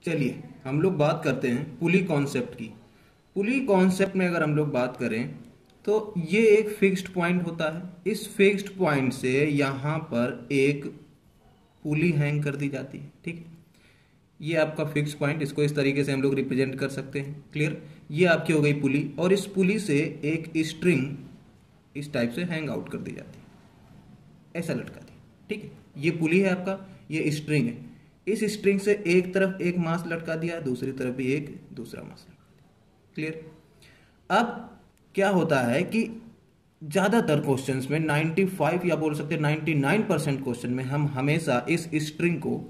चलिए हम लोग बात करते हैं पुली कॉन्सेप्ट की। पुली कॉन्सेप्ट में अगर हम लोग बात करें तो ये एक फिक्स्ड पॉइंट होता है। इस फिक्स्ड पॉइंट से यहाँ पर एक पुली हैंग कर दी जाती है। ठीक है, ये आपका फिक्स पॉइंट, इसको इस तरीके से हम लोग रिप्रेजेंट कर सकते हैं। क्लियर, ये आपकी हो गई पुली, और इस पुली से एक स्ट्रिंग इस टाइप से हैंग आउट कर दी जाती है, ऐसा लटका दी। ठीक है, ये पुली है आपका, ये स्ट्रिंग है। इस स्ट्रिंग से एक तरफ एक मास लटका दिया, दूसरी तरफ भी एक दूसरा मास लटका दिया। क्लियर। अब क्या होता है कि ज्यादातर क्वेश्चंस में 95 या बोल सकते हैं 99% क्वेश्चन में हम हमेशा इस स्ट्रिंग को,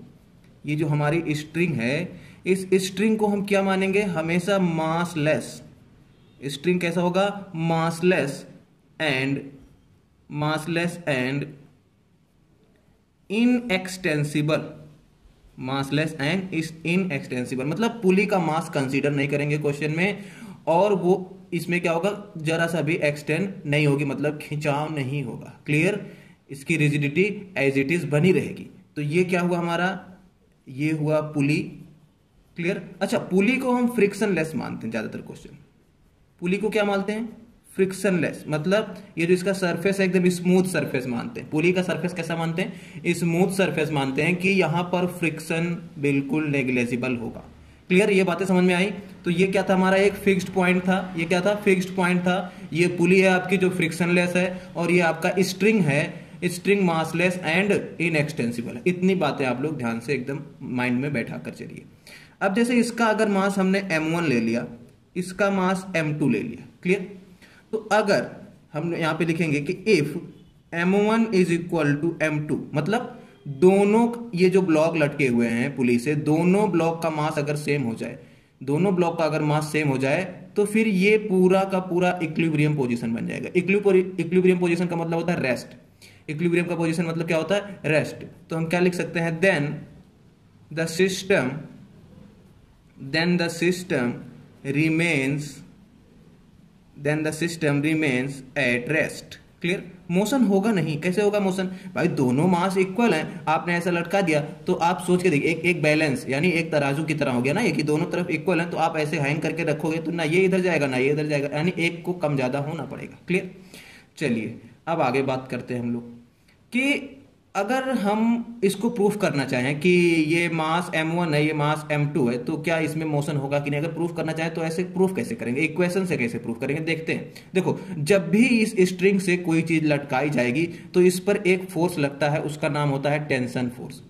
ये जो हमारी स्ट्रिंग है, इस स्ट्रिंग को हम क्या मानेंगे, हमेशा मासलेस। स्ट्रिंग कैसा होगा, massless and inextensible. Massless and inextensible मतलब पुली का मास कंसीडर नहीं करेंगे क्वेश्चन में, और वो इसमें क्या होगा, जरा सा भी एक्सटेंड नहीं होगी, मतलब खिंचाव नहीं होगा। क्लियर, इसकी रिजिडिटी एज इट इज बनी रहेगी। तो ये क्या हुआ हमारा, ये हुआ पुली। क्लियर। अच्छा, पुली को हम फ्रिक्शनलेस मानते हैं ज्यादातर क्वेश्चन। पुली को क्या मानते हैं, फ्रिक्शनलेस, मतलब ये जो इसका सरफेस है एकदम स्मूथ सरफेस मानते हैं। पुली का सरफेस कैसा मानते हैं, स्मूथ सरफेस मानते हैं कि यहां पर फ्रिक्शन बिल्कुल नेग्लेजिबल होगा। क्लियर, ये बातें समझ में आई। तो ये क्या था हमारा, एक फिक्स्ड पॉइंट था। ये क्या था, फिक्स्ड पॉइंट था। ये पुली है आपकी जो फ्रिक्शनलेस है, और ये आपका स्ट्रिंग है, स्ट्रिंग मासलेस एंड इनएक्सटेंसिबल है। इतनी बातें आप लोग ध्यान से एकदम माइंड में बैठा कर चलिए। अब जैसे इसका अगर मास हमने m1 ले लिया, इसका मास m2 ले लिया। क्लियर। तो अगर हम यहां पे लिखेंगे कि if m1 is equal to m2, मतलब दोनों ये जो ब्लॉक लटके हुए हैं पुली से, दोनों ब्लॉक का मास अगर सेम हो जाए, दोनों ब्लॉक का अगर मास सेम हो जाए, तो फिर ये पूरा का पूरा इक्विलिब्रियम पोजीशन बन जाएगा। इक्विलिब्रियम पोजीशन का मतलब होता है रेस्ट। इक्विलिब्रियम का पोजीशन मतलब क्या होता है, रेस्ट। तो हम क्या लिख सकते हैं, then the system remains at rest. Clear. Motion होगा नहीं, कैसे होगा मोशन, भाई दोनों मास इक्वल हैं, आपने ऐसा लटका दिया तो आप सोच के देखिए, एक बैलेंस यानी एक तराजू की तरह हो गया ना ये, कि दोनों तरफ इक्वल हैं, तो आप ऐसे हैंग करके रखोगे तो ना ये इधर जाएगा ना ये इधर जाएगा, यानी एक को कम ज्यादा होना पड़ेगा। क्लियर। चलिए अब आगे बात करते हैं हम लोग कि अगर हम इसको प्रूफ करना चाहें कि ये मास m1 है, ये मास m2 है, तो क्या इसमें मोशन होगा कि नहीं। अगर प्रूफ करना चाहें तो ऐसे प्रूफ कैसे करेंगे, इक्वेशन से कैसे प्रूफ करेंगे, देखते हैं। देखो, जब भी इस स्ट्रिंग से कोई चीज लटकाई जाएगी तो इस पर एक फोर्स लगता है, उसका नाम होता है टेंशन फोर्स।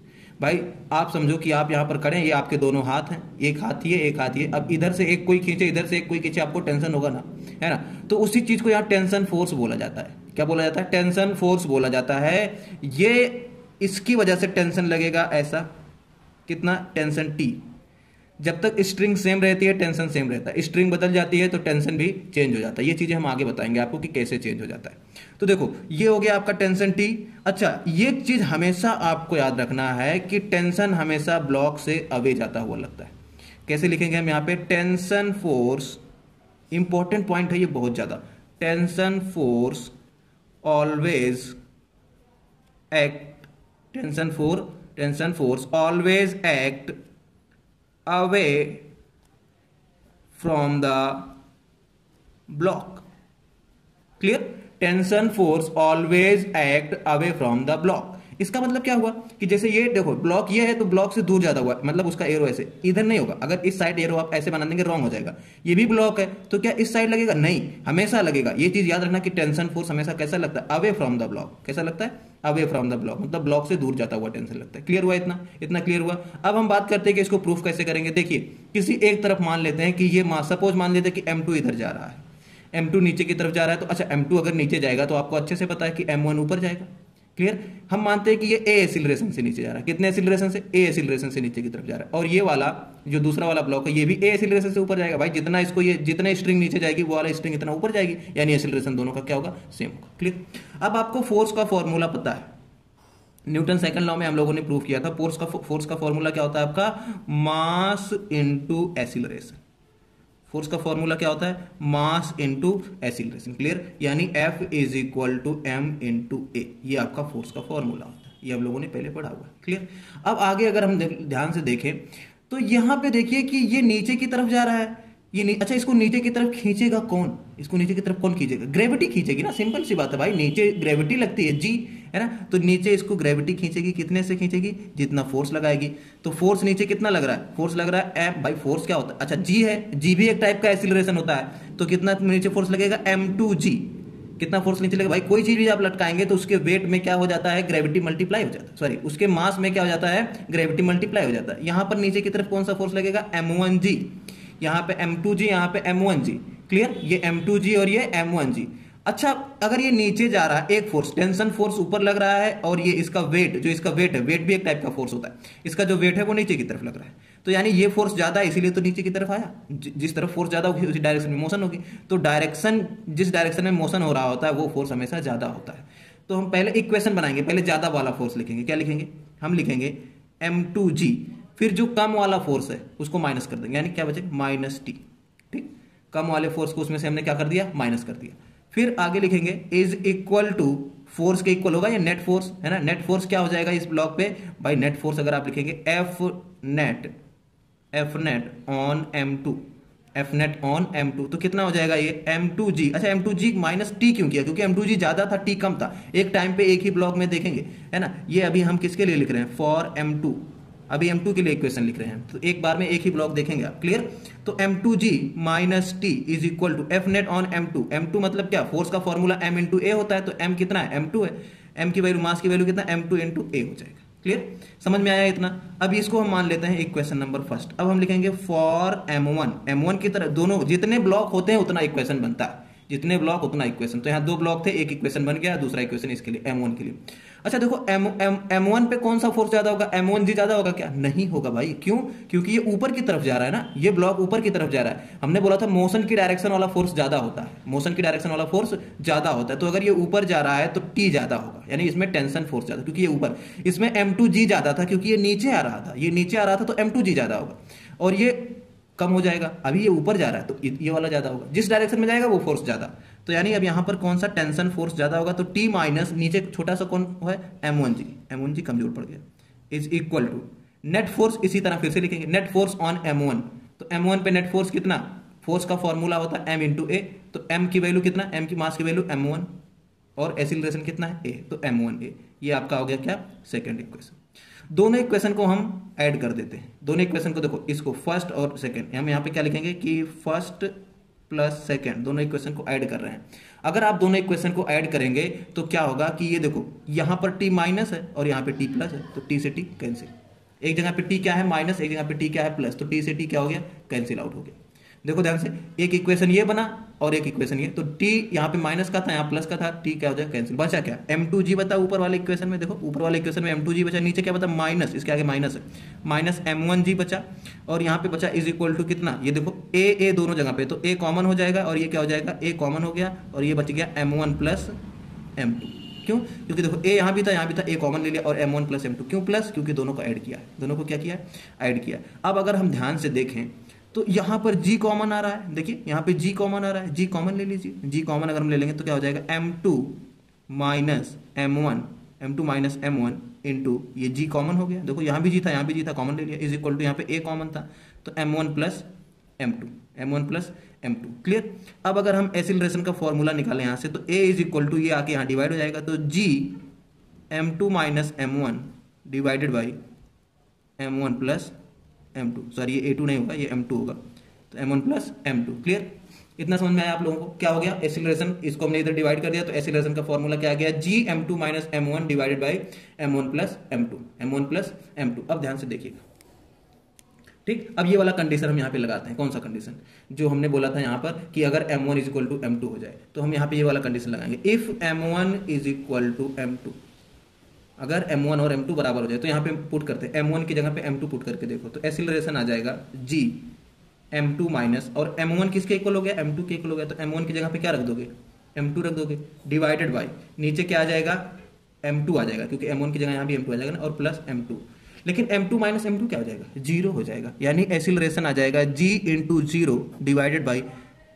भाई आप समझो कि आप यहां पर खड़े हैं, ये आपके दोनों हाथ हैं, एक हाथ ये एक हाथ ये, अब इधर से एक कोई खींचे इधर से एक कोई खींचे, आपको टेंशन होगा ना, है ना। तो उसी चीज को यहाँ टेंशन फोर्स बोला जाता है। क्या बोला जाता है, टेंशन फोर्स बोला जाता है। ये इसकी वजह से टेंशन लगेगा ऐसा, कितना, टेंशन T। जब तक स्ट्रिंग सेम रहती है टेंशन सेम रहता है, स्ट्रिंग बदल जाती है तो टेंशन भी चेंज हो जाता है। ये चीजें हम आगे बताएंगे आपको कि कैसे चेंज हो जाता है। तो देखो, ये हो गया आपका टेंशन T। अच्छा, ये चीज हमेशा आपको याद रखना है कि टेंशन हमेशा ब्लॉक से अवे जाता हुआ लगता है। कैसे लिखेंगे हम यहाँ पे, टेंशन फोर्स, इंपॉर्टेंट पॉइंट है ये बहुत ज्यादा, tension force always act, tension force always act away from the block. Clear, tension force always act away from the block. इसका मतलब क्या हुआ कि जैसे ये देखो ब्लॉक ये है तो ब्लॉक से दूर ज्यादा हुआ, मतलब उसका एरो ऐसे इधर नहीं होगा। अगर इस साइड एरो आप ऐसे बना देंगे रॉन्ग हो जाएगा। ये भी ब्लॉक है तो क्या इस साइड लगेगा, नहीं, हमेशा लगेगा। ये चीज याद रखना कि टेंशन फोर्स हमेशा कैसा लगता है, अवे फ्रॉम द ब्लॉक। कैसा लगता है, अवे फ्रॉम द ब्लॉक, मतलब ब्लॉक से दूर जाता हुआ टेंशन लगता है। क्लियर हुआ, इतना क्लियर हुआ। अब हम बात करते हैं कि इसको प्रूफ कैसे करेंगे। देखिए, किसी एक तरफ मान लेते हैं कि ये मास, सपोज मान लेते हैं कि m2 इधर जा रहा है, m2 नीचे की तरफ जा रहा है, तो अच्छा m2 अगर नीचे जाएगा तो आपको अच्छे से पता है कि m1 ऊपर जाएगा। क्लियर। हम मानते हैं कि ये ए एसिलरेशन से नीचे जा रहा है, कितने एसिलरेशन से, ए एसिलरेशन से नीचे की तरफ जा रहा है, और ये वाला जो दूसरा वाला ब्लॉक है ये भी ए एसिलरेशन से ऊपर जाएगा। भाई जितना इसको ये जितना स्ट्रिंग नीचे जाएगी वो वाला स्ट्रिंग इतना ऊपर जाएगी, यानी एसिलरेशन दोनों का क्या होगा, सेम होगा। क्लियर। अब आपको फोर्स का फॉर्मूला पता है, न्यूटन सेकंड लॉ में हम लोगों ने प्रूव किया था। फोर्स का फॉर्मूला क्या होता है आपका, मास इनटू एसिलरेशन। फोर्स का फॉर्मूला क्या होता है, मास इनटू एसिलरेशन। क्लियर, यानी F is equal to m into A, ये आपका फोर्स का फॉर्मूला होता है। ये हम लोगों ने पहले पढ़ा हुआ है। क्लियर। अब आगे अगर हम ध्यान से देखें तो यहां पे देखिए कि ये नीचे की तरफ जा रहा है, अच्छा इसको नीचे की तरफ खींचेगा कौन, इसको नीचे की तरफ कौन खींचेगा, ग्रेविटी खींचेगी ना, सिंपल सी बात है भाई, नीचे ग्रेविटी लगती है जी, है ना, तो नीचे इसको ग्रेविटी खींचेगी, कितने से खींचेगी, जितना फोर्स लगाएगी। तो फोर्स नीचे कितना लग रहा है, फोर्स लग रहा है एम, भाई फोर्स क्या होता है, अच्छा जी है, जी भी एक टाइप का एक्सीलरेशन होता है, तो कितना नीचे फोर्स लगेगा m2g, कितना फोर्स नीचे लगेगा भाई, कोई चीज भी आप लटकाएंगे तो उसके वेट में क्या हो जाता है, ग्रेविटी मल्टीप्लाई हो जाता है, सॉरी उसके मास में क्या हो जाता है, ग्रेविटी मल्टीप्लाई हो जाता है। यहां पर नीचे की तरफ कौन सा फोर्स लगेगा, m1g, यहाँ पे m2g, यहाँ पे m1g, क्लियर, ये m2g और ये m1g। अच्छा अगर ये नीचे जा रहा है, एक फोर्स टेंशन फोर्स ऊपर लग रहा है, और ये इसका वेट, जो इसका वेट है, वेट भी एक टाइप का फोर्स होता है, इसका जो वेट है वो नीचे की तरफ लग रहा है, तो यानी ये फोर्स ज्यादा है, इसीलिए तो नीचे की तरफ आया, जिस तरफ फोर्स ज्यादा होगी उसी डायरेक्शन में मोशन होगी, तो डायरेक्शन, जिस डायरेक्शन में मोशन हो रहा होता है वो फोर्स हमेशा ज्यादा होता है। तो हम पहले इक्वेशन बनाएंगे, पहले ज्यादा वाला फोर्स लिखेंगे, क्या लिखेंगे, हम लिखेंगे m2g, फिर जो कम वाला फोर्स है उसको माइनस कर देंगे, यानी क्या बचेगा, माइनस टी, ठीक, कम वाले फोर्स को उसमें से हमने क्या कर दिया, माइनस कर दिया। फिर आगे लिखेंगे इज इक्वल टू, फोर्स के इक्वल होगा ये नेट फोर्स, है ना, नेट फोर्स क्या हो जाएगा इस ब्लॉक पे, भाई नेट फोर्स अगर आप लिखेंगे F net on m2, F net on m2, तो कितना हो जाएगा ये m2g, अच्छा m2g माइनस टी क्यों किया, क्योंकि m2g ज्यादा था, टी कम था, एक टाइम पे एक ही ब्लॉक में देखेंगे, है ना, ये अभी हम किसके लिए लिख रहे हैं, फॉर m2, अभी m2 के लिए इक्वेशन लिख रहे हैं, तो एक बार में एक ही ब्लॉक देखेंगे आप, क्लियर। तो m2g minus t is equal to f net on m2, m2 मतलब क्या, फोर्स का फॉर्मूला m इंटू ए होता है, तो m कितना है, m2 है, m की वैल्यू, मास की वैल्यू कितना, m2 इंटू ए हो जाएगा, क्लियर, समझ में आया इतना। अब इसको हम मान लेते हैं इक्वेशन नंबर फर्स्ट, अब हम लिखेंगे फॉर m1 की तरह, दोनों जितने ब्लॉक होते हैं उतना इक्वेशन बनता है, जितने ब्लॉक उतना इक्वेशन, तो यहाँ दो ब्लॉक थे, एक इक्वेशन बन गया, दूसरा इक्वेशन इसके लिए m1 के लिए। अच्छा देखो m1 पे कौन सा फोर्स ज्यादा होगा, m1g ज्यादा होगा क्या, नहीं होगा भाई, क्यों, क्योंकि ये ऊपर की तरफ जा रहा है ना, ये ब्लॉक ऊपर की तरफ जा रहा है, हमने बोला था मोशन की डायरेक्शन वाला फोर्स ज्यादा होता है, मोशन की डायरेक्शन वाला फोर्स ज्यादा होता है, तो अगर ये ऊपर जा रहा है तो t ज्यादा होगा, यानी इसमें टेंशन फोर्स ज्यादा, क्योंकि ये ऊपर, इसमें m2g ज्यादा था क्योंकि ये नीचे आ रहा था, ये नीचे आ रहा था तो m2g ज्यादा होगा, और ये कम हो जाएगा, अभी ये ऊपर जा रहा है तो ये वाला ज्यादा होगा, जिस डायरेक्शन में जाएगा वो फोर्स ज्यादा, तो यानी अब यहां पर कौन सा टेंशन फोर्स ज्यादा होगा, तो T माइनस नीचे छोटा सा कौन है, m1g कमजोर पड़ गया, is equal to net force, इसी तरह फिर से लिखेंगे नेट फोर्स ऑन m1, तो m1 पे नेट फोर्स कितना, फोर्स का फॉर्मूला होता है m इंटू ए, तो m की वैल्यू कितना, m की मास की वैल्यू m1, और एक्सीलरेशन कितना है a, तो m1a, ये आपका हो गया क्या, सेकेंड इक्वेशन। दोनों इक्वेशन को हम ऐड कर देते हैं, दोनों इक्वेशन को देखो, इसको फर्स्ट और सेकंड, हम यहाँ पे क्या लिखेंगे कि फर्स्ट प्लस सेकंड, दोनों इक्वेशन को ऐड कर रहे हैं। अगर आप दोनों इक्वेशन को ऐड करेंगे तो क्या होगा कि ये देखो यहाँ पर t माइनस है और यहाँ पे t प्लस है, तो t से t कैंसिल, एक जगह पे t क्या है माइनस, एक जगह पे t क्या है प्लस, तो t से t क्या हो गया, कैंसिल आउट हो गया। देखो ध्यान से, एक इक्वेशन ये बना और एक इक्वेशन ये, तो t यहाँ पे माइनस का था, यहाँ प्लस का था, t क्या हो जाए कैंसिल, बचा क्या, m2g बता ऊपर वाले इक्वेशन में, देखो ऊपर वाले इक्वेशन में m2g बचा, नीचे क्या बता माइनस, इसके आगे माइनस है, माइनस m1g बचा, और यहाँ पे बचा इज इक्वल टू कितना, ये देखो a दोनों जगह पे, तो a कॉमन हो जाएगा और ये क्या हो जाएगा, a कॉमन हो गया, और ये बच गया m1 प्लस m2, क्यों, क्योंकि देखो a यहाँ भी था, यहाँ भी था, a कॉमन ले लिया, और m1 प्लस m2, क्यों प्लस, क्योंकि दोनों को ऐड किया है, दोनों को क्या किया, ऐड किया। अब अगर हम ध्यान से देखें तो यहाँ पर g कॉमन आ रहा है, देखिए यहाँ पे g कॉमन आ रहा है, g कॉमन ले लीजिए, g कॉमन अगर हम ले लेंगे तो क्या हो जाएगा, m2 माइनस m1 इंटू ये g कॉमन हो गया, देखो यहाँ भी g था, यहाँ भी g था, कॉमन ले लिया, इज इक्वल टू यहाँ पे a कॉमन था, तो m1 प्लस m2, क्लियर। अब अगर हम एक्सीलरेशन का फॉर्मूला निकालें यहाँ से, तो a इज इक्वल टू ये आके यहाँ डिवाइड हो जाएगा, तो g m2 minus m1 divided by m1 plus m2, sorry ये a2 नहीं होगा, ये m2 होगा, तो m1 प्लस m2, क्लियर। इतना समझ में आया आप लोगों को, क्या हो गया एक्सीलरेशन, इसको हमने इधर डिवाइड कर दिया, तो एक्सीलरेशन का फॉर्मूला क्या आ गया, g m2 minus m1 divided by m1 plus m2। अब ध्यान से देखिएगा, ठीक। अब ये वाला कंडीशन हम यहाँ पे लगाते हैं, कौन सा कंडीशन, जो हमने बोला था यहाँ पर कि अगर m1 is equal to m2 हो जाए, तो हम यहाँ पे ये वाला कंडीशन लगाएंगे, if m1 is equal to m2, अगर m1 और m2 बराबर हो जाए, तो यहाँ पे पुट करते हैं m1 की जगह पे m2 पुट करके देखो, तो एक्सीलरेशन आ जाएगा g m2 माइनस, और m1 किसके इक्वल हो गया, m2 के इक्वल हो गया, तो m1 की जगह पे क्या रख दोगे, m2 रख दोगे, डिवाइडेड बाई नीचे क्या आ जाएगा, m2 आ जाएगा, क्योंकि m1 की जगह यहाँ भी m2 आ जाएगा ना, और प्लस m2, लेकिन m2 माइनस m2 क्या हो जाएगा, जीरो हो जाएगा, यानी एक्सीलरेशन आ जाएगा g into zero divided by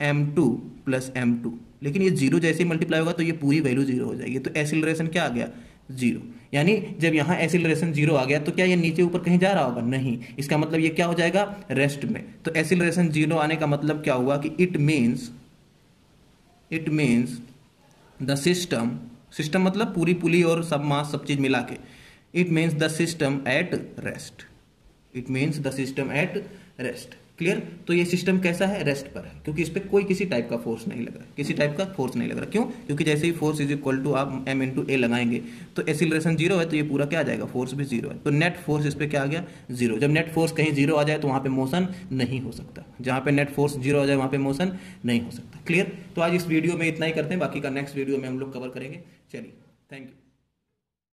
m2 plus m2, लेकिन ये जीरो जैसे ही मल्टीप्लाई होगा तो ये पूरी वैल्यू जीरो हो जाएगी, तो एक्सीलरेशन क्या आ गया, जीरो। यानी जब यहाँ एसिलरेशन जीरो आ गया तो क्या ये नीचे ऊपर कहीं जा रहा होगा? नहीं। इसका मतलब ये क्या हो जाएगा? रेस्ट में। तो एसिलरेशन जीरो आने का मतलब क्या हुआ कि it means the system, system मतलब पूरी पुली और सब मास सब चीज मिला के, it means the system at rest, it means the system eight rest. Clear? तो ये सिस्टम कैसा है? रेस्ट पर है, क्योंकि इस पर कोई किसी टाइप का फोर्स नहीं लग रहा, किसी टाइप का फोर्स नहीं लग रहा। क्यों? क्योंकि जैसे ही फोर्स इज इक्वल टू आप m इंटू ए लगाएंगे तो एसिलरेशन जीरो है, तो ये पूरा क्या आ जाएगा? फोर्स भी जीरो है। तो नेट फोर्स इस पर क्या आ गया? जीरो। जब नेट फोर्स कहीं जीरो आ जाए तो वहां पे मोशन नहीं हो सकता, जहां पे नेट फोर्स जीरो आ जाए वहां पे मोशन नहीं हो सकता। क्लियर? तो आज इस वीडियो में इतना ही करते हैं, बाकी का नेक्स्ट वीडियो में हम लोग कवर करेंगे। चलिए, थैंक यू।